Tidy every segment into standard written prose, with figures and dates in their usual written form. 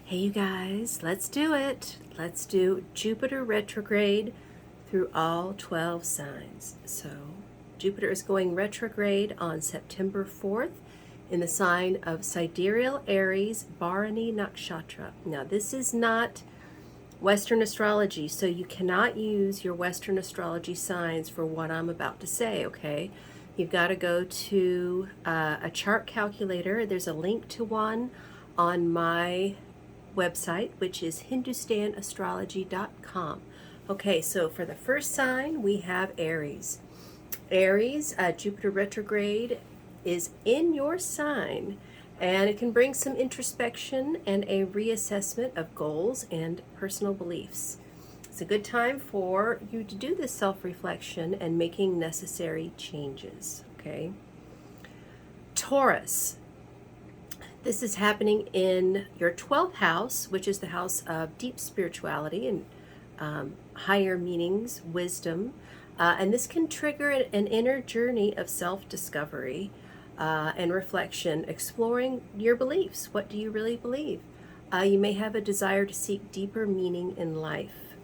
Hey, you guys, let's do it. Let's do Jupiter retrograde through all 12 signs. So, Jupiter is going retrograde on September 4th in the sign of SIDEREAL Aries, Bharani Nakshatra. Now, this is not Western astrology, so you cannot use your Western astrology signs for what I'm about to say, okay? You've got to go to a chart calculator. There's a link to one on my website, which is hindustanastrology.com. Okay, so for the first sign, we have Aries. Aries, Jupiter retrograde is in your sign, and it can bring some introspection and a reassessment of goals and personal beliefs. It's a good time for you to do this self-reflection and making necessary changes, okay? Taurus. This is happening in your 12th house, which is the house of deep spirituality and higher meanings, wisdom. And this can trigger an inner journey of self-discovery and reflection, exploring your beliefs. What do you really believe? You may have a desire to seek deeper meaning in life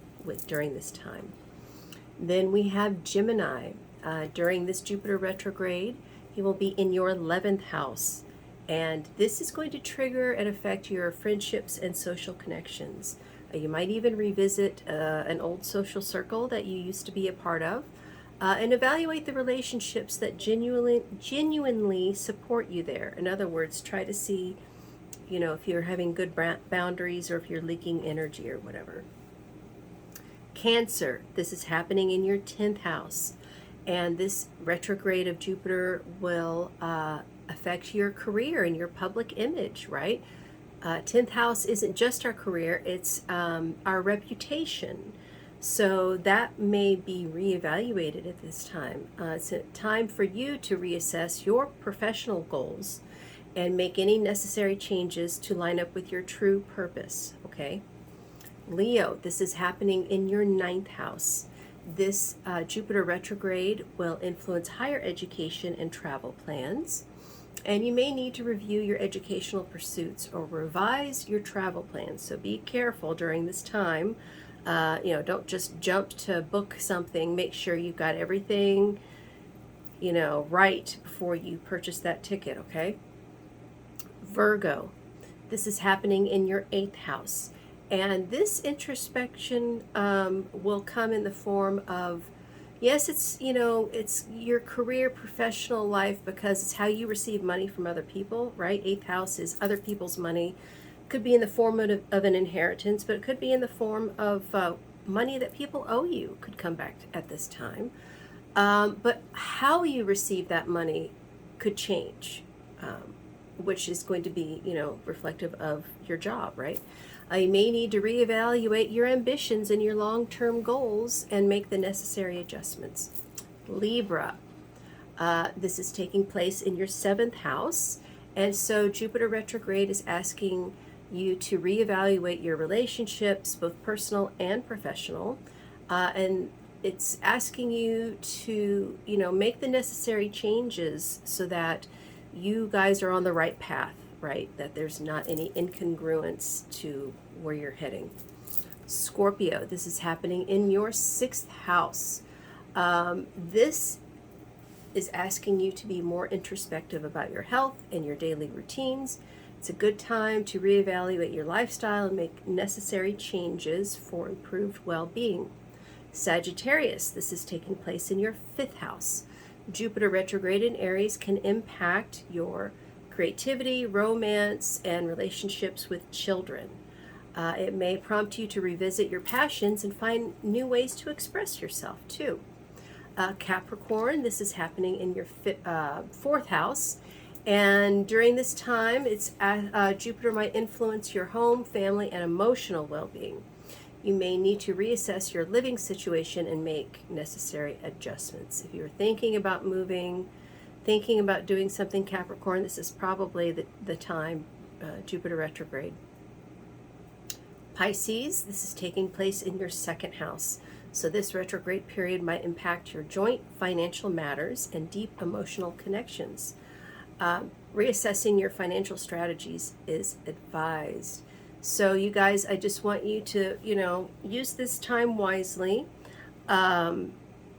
during this time. Then we have Gemini. During this Jupiter retrograde, he will be in your 11th house. And this is going to trigger and affect your friendships and social connections. You might even revisit an old social circle that you used to be a part of and evaluate the relationships that genuinely support you there. In other words, try to see, if you're having good boundaries or if you're leaking energy or whatever. Cancer, this is happening in your 10th house. And this retrograde of Jupiter will affect your career and your public image, right? 10th house isn't just our career, it's our reputation. So that may be reevaluated at this time. It's a time for you to reassess your professional goals and make any necessary changes to line up with your true purpose, okay? Leo, this is happening in your 9th house. This Jupiter retrograde will influence higher education and travel plans. And you may need to review your educational pursuits or revise your travel plans. So be careful during this time. Don't just jump to book something. Make sure you've got everything, right before you purchase that ticket, okay? Virgo, this is happening in your 8th house. And this introspection will come in the form of, yes, it's your career, professional life, because it's how you receive money from other people, right? 8th house is other people's money. Could be in the form of an inheritance, but it could be in the form of money that people owe you, could come back at this time. But how you receive that money could change, which is going to be, reflective of your job, right? You may need to reevaluate your ambitions and your long-term goals and make the necessary adjustments. Libra, this is taking place in your 7th house. And so Jupiter retrograde is asking you to reevaluate your relationships, both personal and professional. And it's asking you to, make the necessary changes so that you guys are on the right path, right? That there's not any incongruence to where you're heading. Scorpio, this is happening in your 6th house. This is asking you to be more introspective about your health and your daily routines. It's a good time to reevaluate your lifestyle and make necessary changes for improved well-being. Sagittarius, this is taking place in your 5th house. Jupiter retrograde in Aries can impact your creativity, romance, and relationships with children. It may prompt you to revisit your passions and find new ways to express yourself too. Capricorn, this is happening in your 4th house. And during this time, Jupiter might influence your home, family, and emotional well-being. You may need to reassess your living situation and make necessary adjustments. If you're thinking about moving, thinking about doing something, Capricorn, this is probably the time, Jupiter retrograde. Pisces, this is taking place in your 2nd house. So this retrograde period might impact your joint financial matters and deep emotional connections. Reassessing your financial strategies is advised. So you guys, I just want you to, use this time wisely.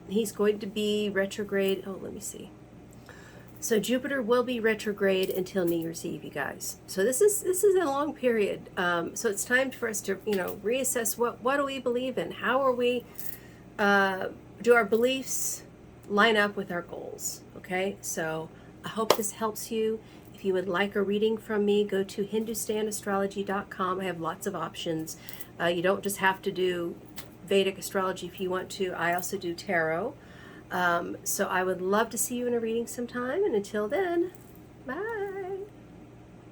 He's going to be retrograde. Oh, let me see. So Jupiter will be retrograde until New Year's Eve, you guys. So this is a long period. So it's time for us to, reassess what do we believe in? How are we, do our beliefs line up with our goals? Okay, so I hope this helps you. If you would like a reading from me, go to hindustanastrology.com. I have lots of options. You don't just have to do Vedic astrology if you want to. I also do tarot. So I would love to see you in a reading sometime. And until then, bye.